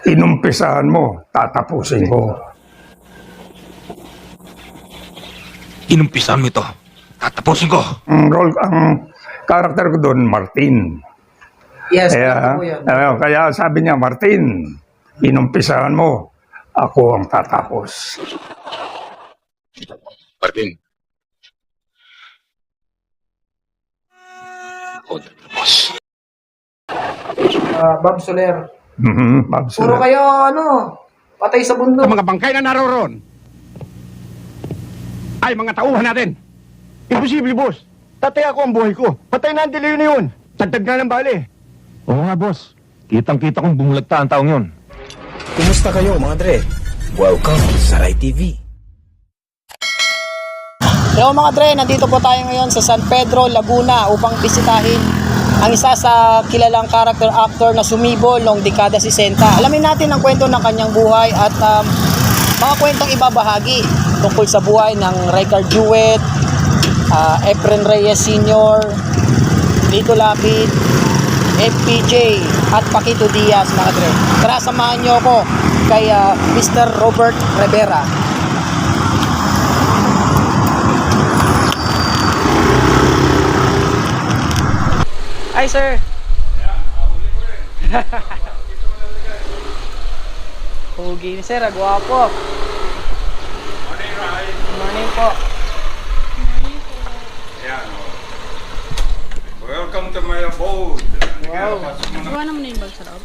Inumpisahan mo, tatapusin ko. Inumpisahan mo ito. Tatapusin ko. Ang karakter ko doon, Martin. Yes, Kaya, po yan. kaya sabi niya, Martin, inumpisahan mo, ako ang tatapos. Martin. Ako tatapos. Bob Soler. Bob Puro Soler. kayo, patay sa bundok. Ang mga bangkay na naroon ay mga tauhan natin. Imposible, boss. Tatay ako ang buhay ko. Patay na ang dilayo na yun. Tagtag na ng bali. Oo nga, boss. Kitang-kita kong bumulagta ang taong yun. Kumusta kayo mga dre? Welcome sa Rai TV. Hello mga dre, nandito po tayo ngayon sa San Pedro, Laguna upang bisitahin ang isa sa kilalang character actor na sumibol noong dekada 60. Alamin natin ang kwento ng kanyang buhay at mga kwentong ibabahagi tungkol sa buhay ng Ricard Jewett, Efren Reyes Sr., Lito Lapid, FPJ at Paquito Diaz mga dre. Tara, samahan nyo ako kay Mr. Robert Rivera. Hi sir. Hugi ni sir, gwapo. Morning po. Welcome to my abode. Wow. Gawa naman na yung bag sa loob.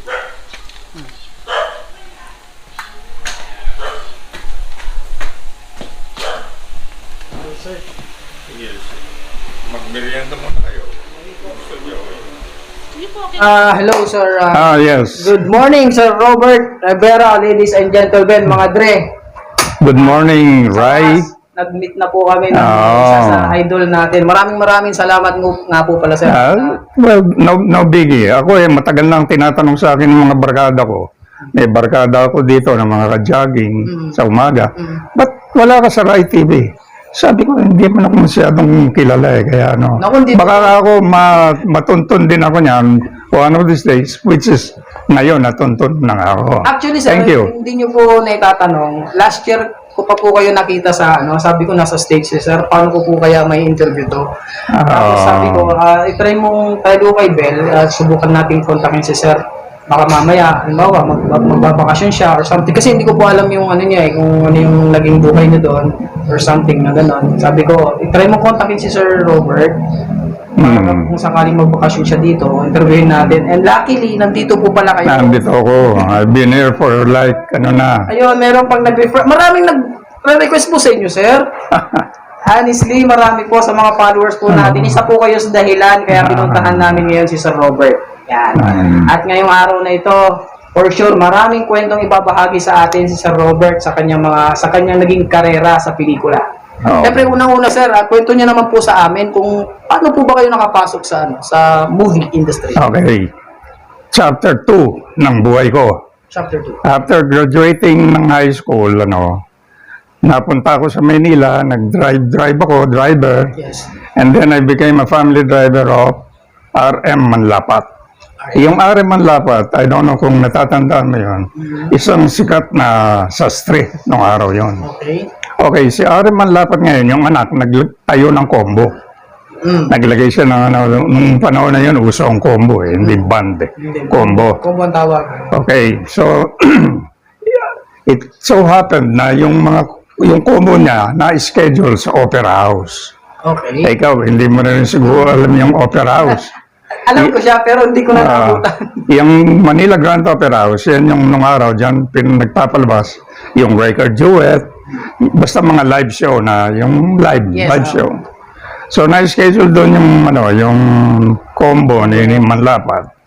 Yes. Magmerienda muna kayo. Sige po, okay. Hello sir. Yes. Good morning Sir Robert Rivera, ladies and gentlemen, mga dre. Good morning, Rai. Nag-meet na po kami ng Oh. isa sa idol natin. Maraming salamat nga po pala sir. Well, no biggie. Ako matagal nang tinatanong sa akin ng mga barkada ko. May barkada ako dito ng mga ka-jogging sa umaga. Ba't wala ka sa Rai TV? Sabi ko, hindi man ako masyadong kilala kaya Naku, hindi baka ako matuntun din ako niyan one of these days, which is ngayon natuntun na nga ako. Actually sir, Thank you. hindi nyo po naitatanong. Last year ko pa po kayo nakita sa sabi ko nasa stage si sir, paano ko po kaya may interview to? Tapos sabi ko, itry mong tayo kay Bell, subukan natin kontakin si sir. Baka mamaya, halimbawa, magbabakasyon siya or something. Kasi hindi ko po alam yung kung ano yung naging buhay niya doon or something na gano'n. Sabi ko, itry mo kontakin si Sir Robert. Kung sakaling magbakasyon siya dito, interviewin natin. And luckily, nandito po pala kayo. Nandito ako. I've been here for like, Ayun, meron pang nag-refer. Maraming nag-request po sa inyo, sir. Honestly, marami po sa mga followers po natin. Isa po kayo sa dahilan kaya pinuntahan namin ngayon si Sir Robert. Yan. At ngayong araw na ito, for sure, maraming kwentong ibabahagi sa atin si Sir Robert sa kanyang naging karera sa pelikula. Oh. Siyempre, unang-una, sir, kwento niya naman po sa amin kung paano po ba kayo nakapasok sa movie industry. Okay. Chapter 2 ng buhay ko. Chapter 2. After graduating ng high school, napunta ako sa Manila, nag-drive ako, driver, Yes. and then I became a family driver of RM Manlapat. Yung RM Manlapat, I don't know kung natatandaan mo yun, isang sikat na sastre noong araw yon. Okay. Okay, si RM Manlapat ngayon, yung anak, nagtayo ng combo. Naglagay siya ng nung panahon na yun, uso ang combo hindi band combo. Kung ang tawag. Okay, so it so happened na yung combo niya na-schedule sa Opera House. Okay. Ikaw, hindi mo na rin siguro alam yung Opera House. Alam ko siya, pero hindi ko na nabutan. Yung Manila Grand Opera House, yan yung nung araw dyan, nagpapalabas yung Ricard Jewett, basta mga live show na, yung live show. So, na-schedule doon yung combo ni Manlapat.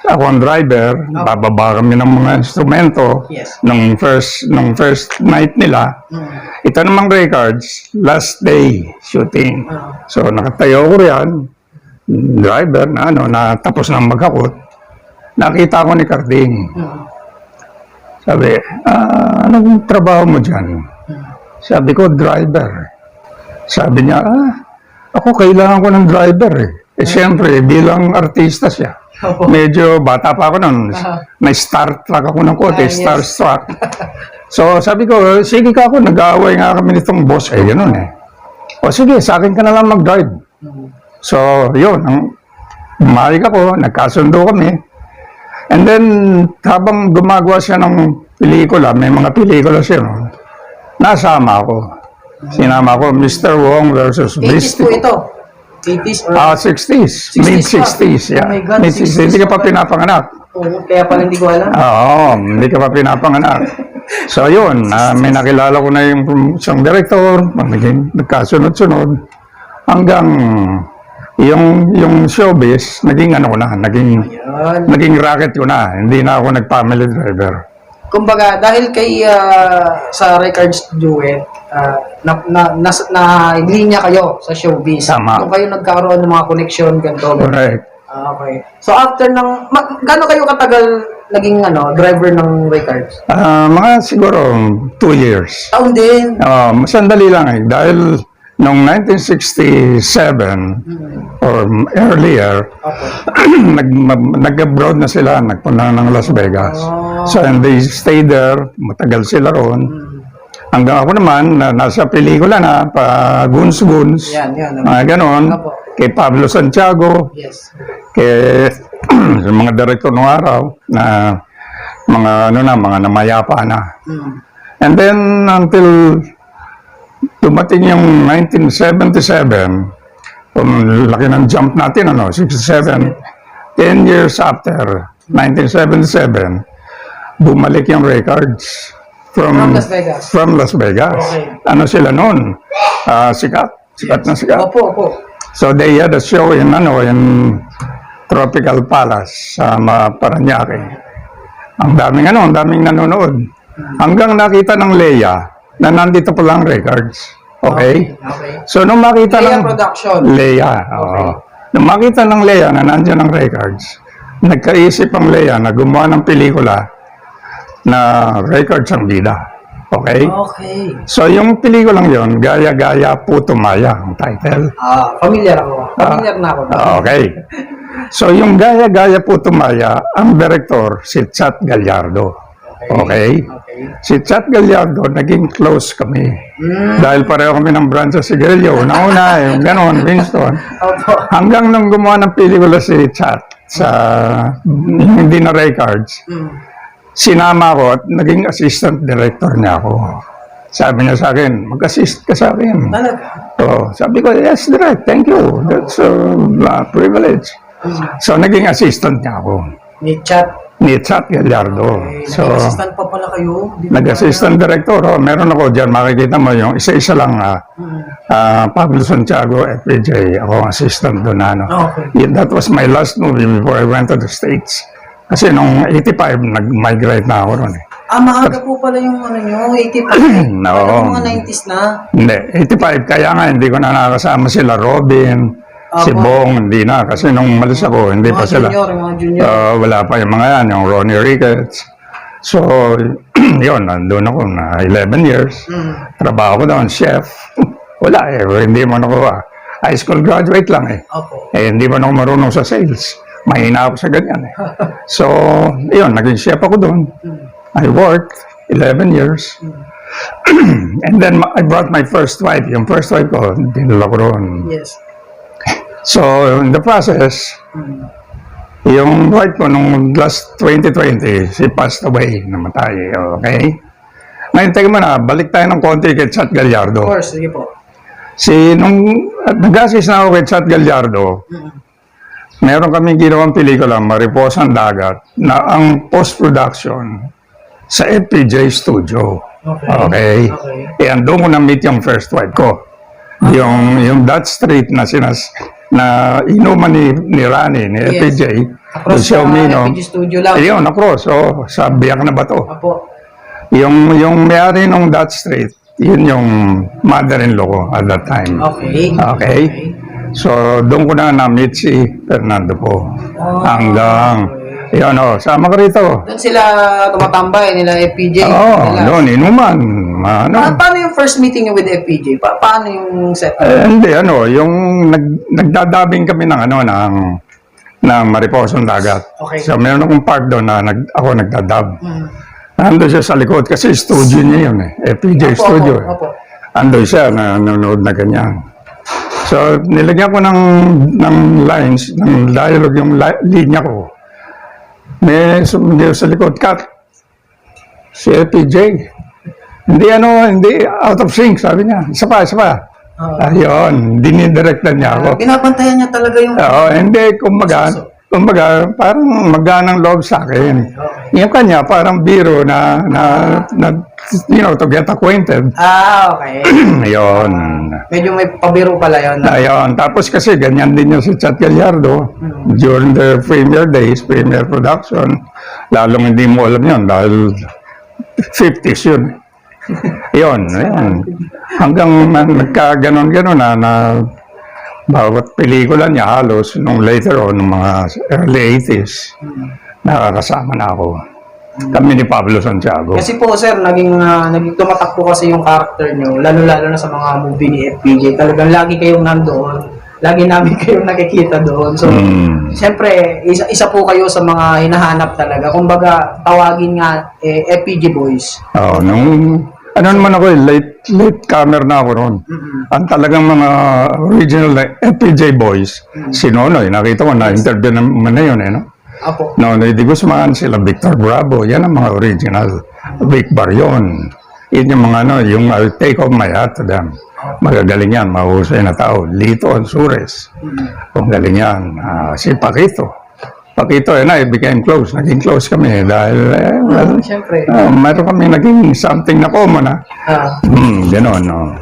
Ako ang driver, bababa kami ng mga instrumento Yes. nung first night nila. Ito namang Ricards, last day shooting. So, nakatayo ko riyan, driver na tapos na magkakot. Nakita ko ni Carding. Sabi, anong trabaho mo dyan? Sabi ko, driver. Sabi niya, ako kailangan ko ng driver eh. Siyempre, bilang artista siya. Medyo bata pa ako noon. May Star Trek ako ng kote, Yes. Starstruck. So sabi ko, sige ka ako, nag-aaway nga kami nitong boss. Eh, ganun eh. O sige, sa akin ka na lang mag-drive. So, yun. Umayag ako, nagkasundo kami. And then, habang gumagawa siya ng pelikula, may mga pelikula siya, no? Nasama ako. Sinama ko, Mr. Wong versus 80s po Mystico. ito. 80s or... 60s. 60s Mid-60s, pa. yeah. Oh my God, Mid-60s. 60s Hindi ka pa pa. pinapanganak. Oo, kaya pala hindi ko alam. Oo, hindi ka pa pinapanganak. So, yun. May nakilala ko na yung isang director. Nagkasunod-sunod. Hanggang yung showbiz, naging ano ko na, naging racket ko na. Hindi na ako nag-family driver. Kumbaga, dahil kay sa Records Duet, na linya kayo sa showbiz. Tama. Kung kayo nagkaroon ng mga connection, ganito. Correct. Okay. So after ng, gaano kayo katagal naging driver ng Records? Mga siguro 2 years. Taon din. Sandali lang eh. Dahil noong 1967 or earlier, nag-abroad na sila, nagpunta ng Las Vegas. So, and they stayed there, matagal sila roon. Hanggang ako naman, nasa pelikula na, pa Guns, Yan. mga ganon, Apo. kay Pablo Santiago, Yes. kay yung mga director noong araw, na mga namayapa na. And then, until dumating yung 1977, laki ng jump natin, 67, 10 years after 1977, bumalik yung Records From Las Vegas. From Las Vegas. Okay. Ano sila noon? Sikat na sikat. Opo. So they had a show in Tropical Palace sa Parañaque. Ang daming nanonood. Hanggang nakita ng Leia na nandito pa lang Records. Okay? So nung makita Leia ng Production. Leia, oo. Nung makita ng Leia na nandiyan ang Records, nagkaisip ang Leia na gumawa ng pelikula na Records ang bida. Okay? Okay. So yung pelikulang yon, Gaya-Gaya Puto Maya ang title. Familiar ako. Familiar na ako. Okay. So yung Gaya-Gaya Puto Maya, ang director si Chat Gallardo. Okay? Si Chat Gallardo, naging close kami. Dahil pareho kami ng branch sa Sigarilyo. Una, yung ganon, Winston. Opo. Hanggang nung gumawa ng pelikula si Chat sa hindi na Records, sinama ko at naging assistant director niya ako. Sabi niya sa akin, mag-assist ka sa akin. Talaga? So, sabi ko, yes, direct, thank you. That's a privilege. So, naging assistant niya ako. May chat. Ni Chat Gallardo. So, Nag-assistant pa pala kayo? Di ba? nag-assistant director. Meron ako dyan, makikita mo yung isa-isa lang, Pablo Santiago, FPJ. Ako ang assistant doon. Okay. That was my last movie before I went to the States. Kasi nung 85, nag-migrate na ako ron eh. Maaga po pala yung nyo, 85. No. Parang mga 90s na. Hindi, 85. Kaya nga, hindi ko na nakasama sila Robin, si Bong, hindi na. Kasi nung malis ako, hindi pa sila. Mga junior. Wala pa yung mga yan, yung Ronnie Ricketts. So, yun, nandun ako na 11 years. Trabaho ko doon, chef. Wala eh, hindi mo nakuha. High school graduate lang eh. Opo. Eh, hindi mo ako marunong sa sales. Mahina ako sa ganyan eh. So, yun, naging chef ako doon. I worked 11 years. And then, I brought my first wife. Yung first wife ko, dinala ko roon. Yes. So, in the process, yung wife ko nung last 2020, she passed away, namatay, okay? Ngayon, teka mo na, balik tayo ng konti kay Chat Of Gallardo. course, sige po. Nung nag-assist na ako kay Chat Gallardo, meron kaming ginawang pelikula, Mariposa ang Dagat, na ang post-production sa FPJ Studio. Okay? Eh, andun ko na-meet yung first wife ko. Yung that street na na inuman ni Rani, ni FPJ, Across Xiao sa Mino. FPJ Studio lang. Ayun, across. So, sa Biak na Bato. Apo. Yung may-ari nung that street, yun yung mother-in-law ko at that time. Okay. Okay? So, doon ko na na-meet si Fernando po. Hanggang, yun sama ka rito. Doon sila tumatambay, nila FPJ. Doon, inuman. Paano yung first meeting niyo with FPJ? Paano yung set? Hindi, yung nagdadabing kami ng ng Mariposang Dagat. Okay. So, meron akong part doon na ako nagdadub. Nandun siya sa likod kasi studio niya yun eh. FPJ Opo, studio. opo, opo. Andun siya, nanonood na ganyan. So, nilagyan ko ng lines, ng dialogue yung linya ko. May sumunod sa likod, cut. Si FPJ. Hindi out of sync, sabi niya. Isa pa. Ayun, dinidirektan niya ako. Binabantayan niya talaga yung... Oo, hindi, kumbaga, parang maganang loob sa akin. Yung kanya, parang biro na, to get acquainted. Okay. Ayun. Medyo may pabiro pala yun. Ayun. Tapos kasi ganyan din yung si Chat Gallardo during the premiere days, premiere production. Lalong hindi mo alam yun dahil 50s yun. Yun. Hanggang nagka-ganon-ganon na bawat pelikula niya halos nung later on, nung mga early 80s, nakakasama na ako. Kami ni Pablo Santiago. Kasi po sir, naging tumatak po kasi yung character nyo, lalo-lalo na sa mga movie ni FPJ. Talagang lagi kayong nandoon, lagi namin kayong nakikita doon. So, siyempre, isa po kayo sa mga hinahanap talaga. Kumbaga, tawagin nga FPJ Boys. Ano naman ako, late comer na ako noon. Ang talagang mga original na FPJ boys, si Nonoy, nakita ko na-interview naman na yun, no? Apo. Nonoy Di Guzman, sila Victor Bravo, yan ang mga original. Vic Barion, yun yung mga yung I'll take off my hat to them. Magagaling yan, mahusay na tao. Lito Ansures, kung galing yan. Si Paquito, and I became close. Naging close kami dahil, Siyempre. meron kami naging something na common, Ganon, no.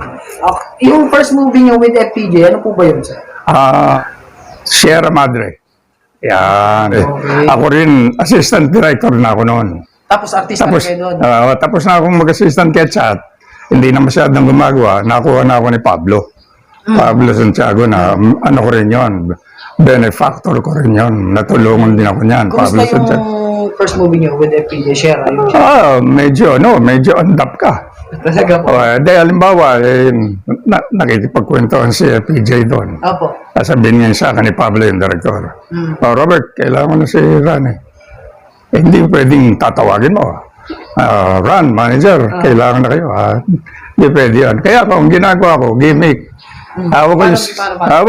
Yung first movie nyo with FPJ, ano po ba yun sir? Sierra Madre. Yan. Okay. Ako rin, assistant director na ako noon. Tapos artista na kayo doon. Tapos na akong mag-assistant kay Chat. Hindi na masyadong gumagawa. Nakuha na ako ni Pablo. Pablo Santiago na, ano ko rin yun. Benefactor ko rin yun. Natulungan din ako niyan. Kumusta Pablo yung Santiago. first movie nyo with FPJ? Share, ayun. Medyo andap ka. Talaga po. Dahil halimbawa, nakikipagkwentuhan si FPJ doon. Apo. Sabihin niya sa akin ni Pablo yung director. Robert, kailangan mo na si Ran eh. Hindi pwedeng tatawagin mo. Ran, manager, kailangan na kayo. Hindi pwede yan. Kaya kung ginagawa ko, gimmick. Hawak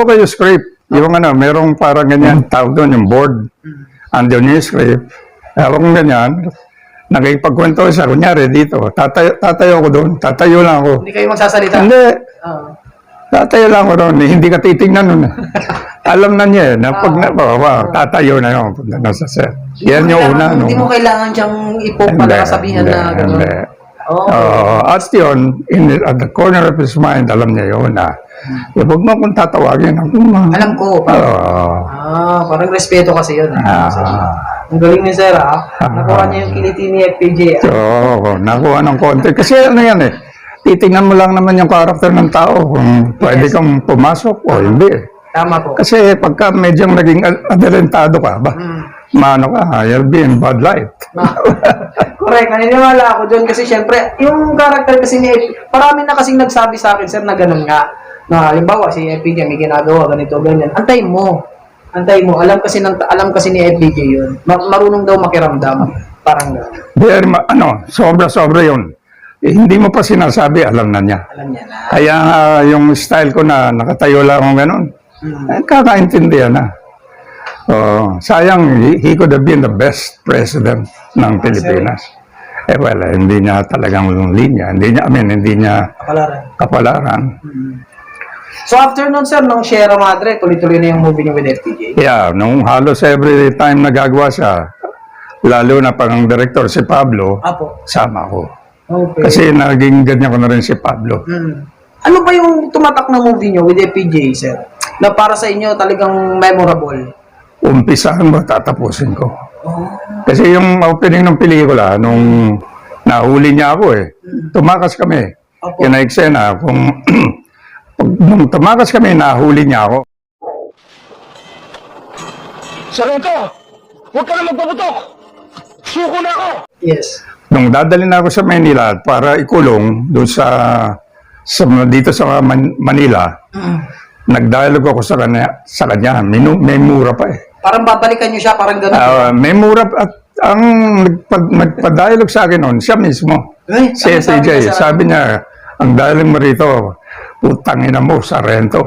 ko yung script. Yung merong parang ganyan, tawag doon, yung board. Andun yung script. Hawak ko ganyan. Nakikipagkwento siya, kunyari dito, tatayo ko doon, tatayo lang ako. Hindi kayo magsasalita? Hindi, Oo. tatayo lang ako doon, hindi ka titignan nun. Alam na niya na pag tatayo na yun, punta na sa set. Yan yung una. Hindi mo kailangan siyang ipopala sabihan na gano'n. Hindi. Oh. At yun, at the corner of his mind, alam niya yun na, huwag mo akong tatawagin. Alam ko. Parang respeto kasi yun. Ang galing ni Sir, nakuha niya yung kiliti ni FPJ. Nakuha ng konti. Kasi ano yan eh, titingnan mo lang naman yung karakter ng tao kung pwede kang pumasok o hindi. Tama po. Kasi pagka medyo naging adelantado ka, maano ka, you'll be in bad light. Correct, naniniwala ako doon kasi syempre, yung karakter kasi ni FPJ, parami na kasing nagsabi sa akin, Sir, na ganun nga. Na halimbawa, si FPJ may ginagawa, ganito, ganyan. Antay mo. Alam kasi ni FPJ yun. Marunong daw makiramdam. Parang gano'n. Sobra-sobra yun. Hindi mo pa sinasabi, alam na niya. Alam niya na. Kaya yung style ko na nakatayo lang akong gano'n, kakaintindihan na. Sayang, he could have been the best president ng Pilipinas. Hindi niya talagang linya. Hindi niya kapalaran. So after nun, Sir, nung Sierra Madre, tuloy-tuloy na yung movie niyo with FPJ? Yeah, nung halos every time nagagawa siya, lalo na pang director si Pablo, Apo. sama ko. Okay. Kasi naging ganyan ko na rin si Pablo. Ano ba yung tumatak na movie niyo with FPJ, Sir? Na para sa inyo talagang memorable? Umpisahan mo, tatapusin ko. Kasi yung opening ng pelikula, nung nahuli niya ako tumakas kami. Opo. Yun na eksena, nung tumakas kami, nahuli niya ako. Sarento! Huwag ka na magpaputok! Suko na ako! Yes. Nung dadalhin na ako sa Manila para ikulong doon dito sa Manila, nag-dialogue ako sa kanya, may mura pa Parang babalikan nyo siya, parang gano'n. May mura at ang nagpa-dialogue sa akin noon, siya mismo. Ay, Si ano sabi FPJ, niya sa- sabi niya, ang dialogue mo rito, putang ina mo, Sarento.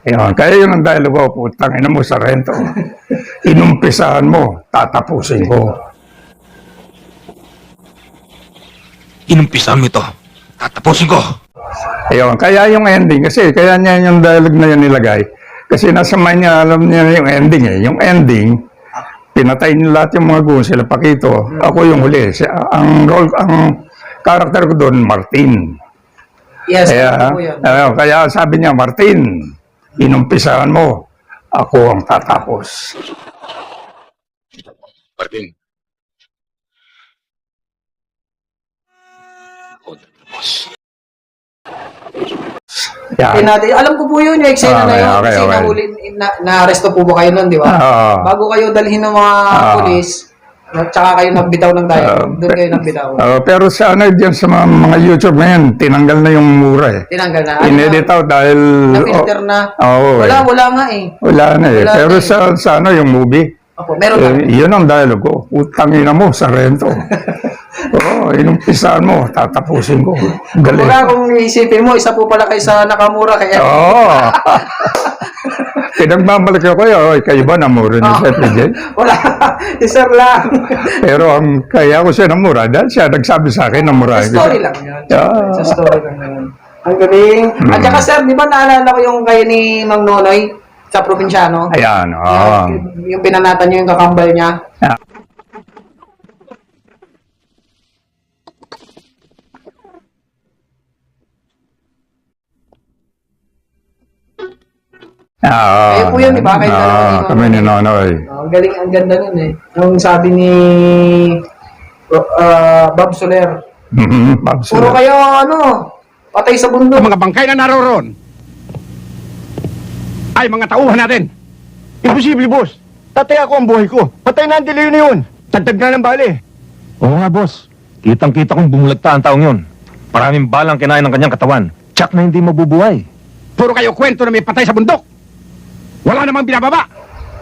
Ayun, kaya yun ang dialogue ko, putang ina mo, Sarento. Inumpisahan mo, tatapusin ko. Inumpisahan mo ito. Tatapusin ko. Ayun, kaya yung ending, kasi kaya niya yung dialogue na yun nilagay. Kasi nasa mind niya, alam niya yung ending eh. Yung ending, pinatay niya lahat yung mga goons, sila Pakito. Ako yung huli. Ang character ko doon, Martin. Yes, Kaya, ano po yun. kaya sabi niya, Martin, inumpisahan mo, ako ang tatapos. Martin. Ako tatapos. Yan. Alam ko po yun, yung eksena na Okay, yun. okay, Kasi okay. nahuli, na-arresto po ba kayo nun, di ba? Oo. Bago kayo dalhin ng mga polis, tsaka kayo nagbitaw ng dialogue. Doon kayo nagbitaw. Pero sa ano, dyan sa mga YouTube ngayon, tinanggal na yung mura eh. Tinanggal na. Inedit out dahil... Na-filter na. Oo. Wala nga eh. Wala na eh. Wala Pero na eh. sa ano, yung movie, Opo, meron na. yun ang dialogue ko. Utangin na mo, Sarento. Oo, inumpisahan mo, tatapusin ko. Galing. Kumbaga kung iisipin mo, isa po pala kayo sa Nakamura. Kaya Oo. Pinagbabalik ako kayo ba namura ni Sir PJ? wala. Si Sir lang. Pero ang kaya ko siya namura dahil siya nagsabi sa akin namura. Sa story lang yun. Yeah. Sa story lang yun. Ang galing. At saka sir, di ba naalala ko yung kayo ni Mang Nonoy sa probinsyano? Ayan, oo. Yung pinanatan niyo yung kakambal niya. Kayo po yun, di ba? Kayo dalawa ni kami ni Nonoy. Ang galing, ang ganda nun eh. Yung sabi ni Bob Soler, Bob puro Soler. kayo patay sa bundok. Mga bangkay na naroon ay mga tauhan natin. Imposible, boss. Tatay ako ang buhay ko. Patay na ang dilayo na yun. Tagdag na ng bali. Oo nga, boss. Kitang-kita kong bumulagta ang taong yun. Maraming balang kinain ng kanyang katawan. Tsak na hindi mabubuhay. Puro kayo kwento na may patay sa bundok. Wala namang binababa.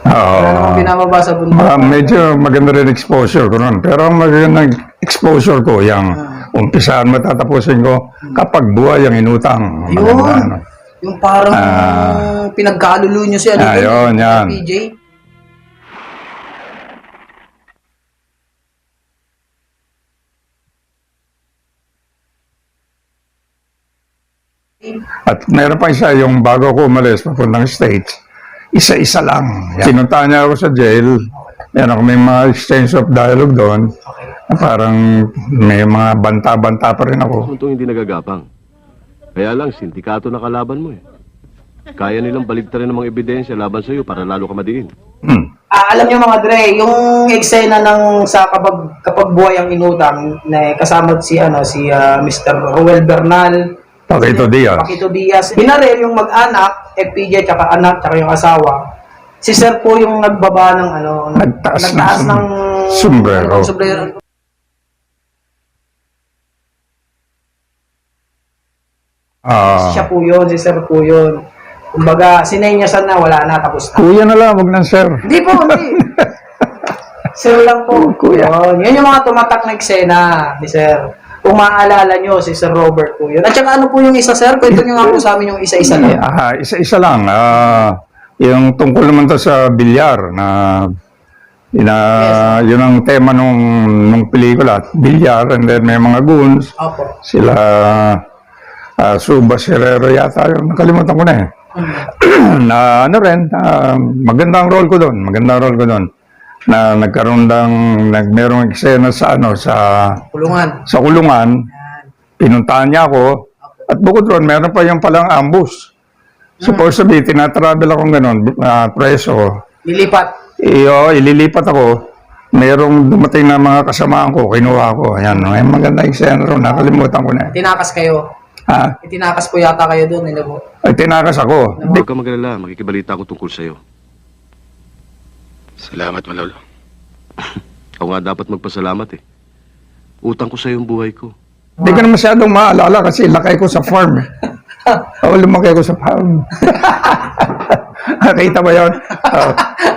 Wala namang binababa sa bundok. Medyo maganda rin exposure ko nun. Pero ang magandang exposure ko, yung umpisahan matatapusin ko kapag buhay ang inutang. Yun. Maganda, ano. Yung parang pinagkalulo nyo si yun, yan. PJ. At meron pa isa, yung bago ko umalis papuntang States, isa-isa lang. Sinuntahan niya ako sa jail. Meron kami mga exchange of dialogue doon. Parang may mga banta-banta pa rin ako. Asunto hindi nagagapang. Kaya lang, sindikato na kalaban mo eh. Kaya nilang baligtarin ng mga ebidensya laban sa'yo para lalo ka madiin. Alam niyo mga Dre, yung eksena ng sa kapag buhay ang inutang na kasama si Mr. Ruel Bernal, Pakito Diaz. Pakito Diaz. Binaril yung mag-anak, FPJ, tsaka anak, tsaka yung asawa. Si Sir po yung nagbaba ng Nagtaas ng sombrero. sombrero. Siya po yun, si Sir po yun. Kumbaga, sinenyasan na, wala na, tapos na. Kuya na lang, wag na sir. Hindi po, hindi. Sir lang po. Kuya. Yun yung mga tumatak na eksena ni Sir. Kung maaalala nyo, si Sir Robert po yun. At saka ano po yung isa, Sir? Kwento nyo nga po sa amin yung isa-isa lang. Isa-isa lang. Yung tungkol naman to sa bilyar na yun ang tema nung pelikula, bilyar, and then may mga goons, Opo. sila Suba Herrero yata, yung nakalimutan ko na eh. Na ano rin, magandang role ko doon, na nagkaroon merong eksena sa Kulungan. sa kulungan, pinuntahan niya ako, at bukod ron, meron pa yung palang ambush. Supposed to be, tinatravel akong ganun, preso. Lilipat. Ililipat ako, merong dumating na mga kasamaan ko, kinuha ko. Ayan, may maganda eksena ron, nakalimutan ko na. Tinakas kayo. Itinakas po yata kayo doon, hindi po. Ay, tinakas ako. Huwag ka mag-alala, makikibalita ako tungkol sa'yo. Salamat, Malolo. Ako nga dapat magpasalamat eh. Utang ko sa'yo yung buhay ko. Hindi ko na masyadong maalala kasi lakay ko sa farm. Lumaki ko sa farm. Nakita ba yun?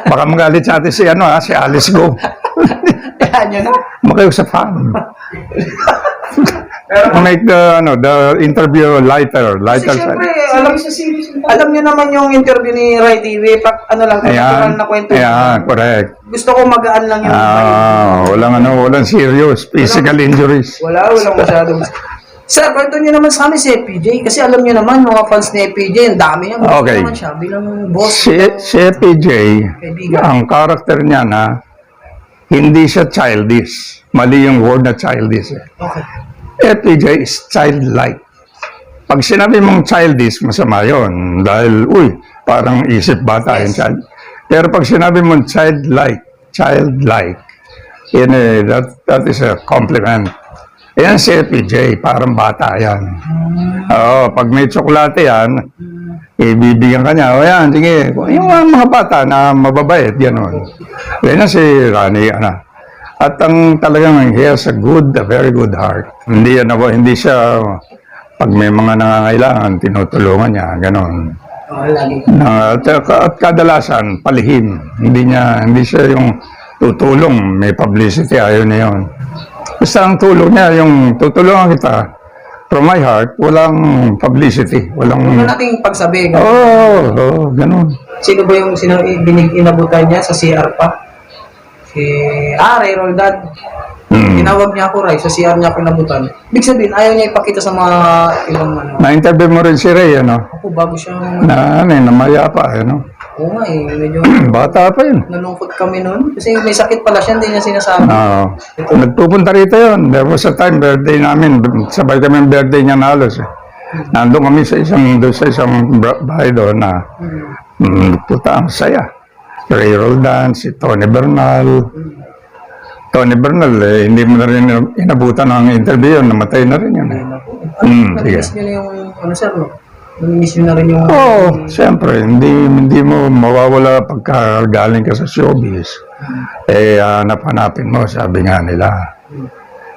Baka magalit sa atin si, si Alice Go. Kaya nyo na. Makiusap ka. Make the interview lighter Kasi side. syempre, alam nyo naman yung interview ni Rai TV, natural Ayan, na kwento. ayan, correct. Gusto ko magaan lang yung Walang serious physical injuries. walang masyadong. Sir, kwento nyo naman sa amin si FPJ, kasi alam nyo naman, mga fans ni FPJ, ang dami niya. Gusto Okay. naman siya bilang boss. Si FPJ, Kaibigan. ang karakter niya na hindi siya childish. Mali yung word na childish. Okay. FPJ is childlike. Pag sinabi mong childish, masama yun. Dahil, parang isip bata yung child. Pero pag sinabi mong childlike, that is a compliment. Yan si FPJ, parang bata yan. Oo, pag may tsokolate yan, ibibigyan ka niya, yan, sige. Yung mga bata na mababait, gano'n. Yan si Rani, At ang talagang he has a very good heart. Hindi siya, pag may mga nangangailangan, tinutulungan niya, gano'n. Lagi. At kadalasan, palihim. Hindi siya yung tutulong, may publicity, ayaw niya yun. Basta ang tulong niya, yung tutulungan kita, from my heart, walang publicity. Huwag Walang... nating pagsabi. Ganun. Sino ba yung inabutan niya sa CR pa? Ray Roldad. Tinawag niya ako, Ray, sa CR niya ako inabutan. Ibig sabihin, ayaw niya ipakita sa mga ibang Na-interview mo rin si Ray, Ako, bago siya, namaya pa, oo nga medyo Bata pa yun. nalungkot kami noon. Kasi may sakit pala siya, hindi niya sinasabi. Nagpupunta rito yun. There was a time, birthday namin. Sabay kami ang birthday niya na halos. Nandun kami sa isang bahay doon na puta ang saya. Ray Roldan, si Tony Bernal. Tony Bernal, hindi mo na rin inabutan ng interview yun. Namatay na rin yun. Namiss niyo na yung, sir, no? Namiss niyo na rin yung... Siyempre, hindi mo mawawala pagka galing ka sa showbiz. Hanap-hanapin mo, sabi nga nila.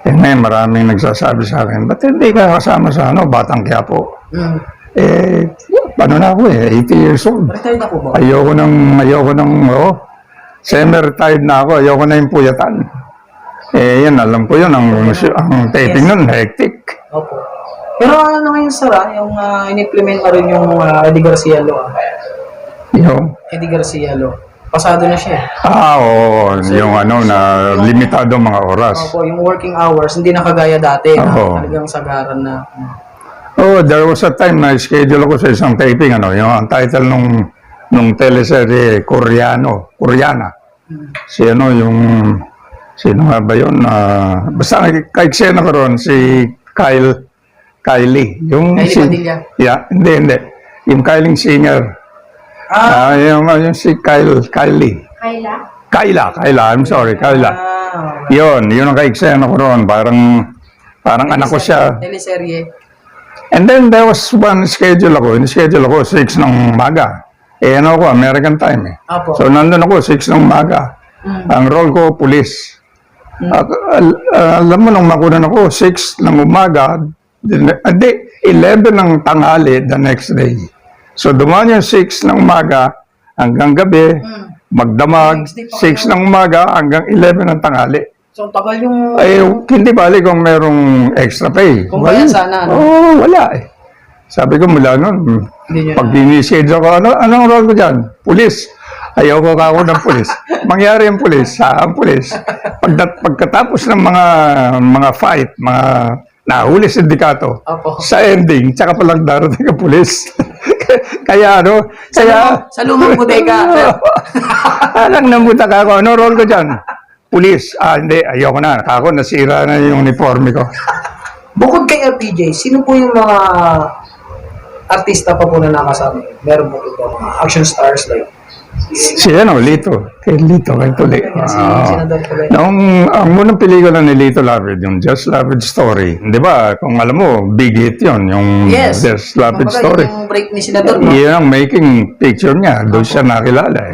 Ngayon, maraming nagsasabi sa akin, ba't hindi ka kasama sa Batang Quiapo? Paano na ako 80 years old. Retired ako ba? Ayoko nang, semi-retired na ako, ayoko na yung puyatan. Yan, alam ko yun, ang taping nun, hectic. Opo. Pero ano ngayon, sir, yung in-implement na rin yung Eddie Garcia Law. Eddie Garcia Law. Pasado na siya. Oo, yung na limitado mga oras. Opo, yung working hours, hindi na kagaya dati. Oo. Talagang sagaran na. There was a time na schedule ako sa isang taping, yung ang title nung teleserye Koreana. Sino nga ba yun? Basta ka-eksena ko ron, si Kylie. Kylie Padilla? Yeah, hindi. Yung Kylie singer. Yung si Kylie. Kyla, I'm sorry, Kyla. Yun ang ka-eksena ko ron. Parang anak ko siya. Teleserye. And then there was one schedule ako 6 ng umaga. American time Apo. So nandun ako 6 ng umaga. Ang role ko, pulis. Alam mo, nung makunan ako 6 ng umaga, 11 ng tanghali the next day. So dumaan yung 6 ng umaga hanggang gabi, magdamag, 6 ng umaga hanggang 11 ng tanghali. So, tagal yung... Hindi bali kung merong extra pay. Kung kaya sana, wala Sabi ko mula nun, pag dinischedule ko, anong role ko dyan? Pulis. Ayoko ka ako ng pulis. Mangyari yung pulis, ang pulis. Pagkatapos ng mga fight, mga nahuli sindikato, sa ending, tsaka palang darating ang pulis. Kaya Sa lumang bodega. Alang namuta ka ako, anong role ko dyan? Pulis. Hindi, ayoko na. Ako, nasira na yung uniforme ko. Bukod kay LPJ, sino po yung mga artista pa po na nakasama? Meron po ba mga action stars like? Si Lito. Kay Tuli. Senador Tuli. Ang munang pelikula ni Lito Lapid, yung Just Lapid Story. Di ba? Kung alam mo, big hit yun. Yung Just Lapid Story. Yung break ni Senador, no? Yan ang making picture niya. Doon siya nakilala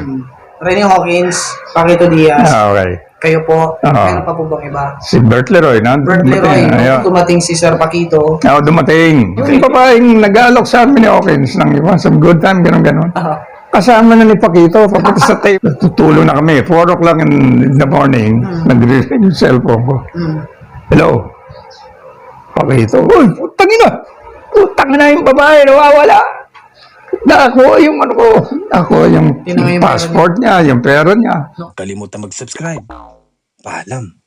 Rene Hawkins, Paquito Diaz, Okay. kayo po. Meron pa po bang iba? Si Bert Leroy. Bert Leroy, dumating si Sir Paquito. Dumating. Yung babaeng nag-aalok sa amin ni Hawkins ng iba. Some good time, gano'n. Kasama na ni Paquito, papunta sa tape. Tutulong na kami. 4 o'clock in the morning, nag-ring yung cellphone ko. Hello? Paquito. Uy, putang ina! Putang ina yung babae, nawawala! Ako yung ano ko. Ako yung Tinangay yung passport niya, yung pera niya. Kalimutan mag-subscribe. Paalam.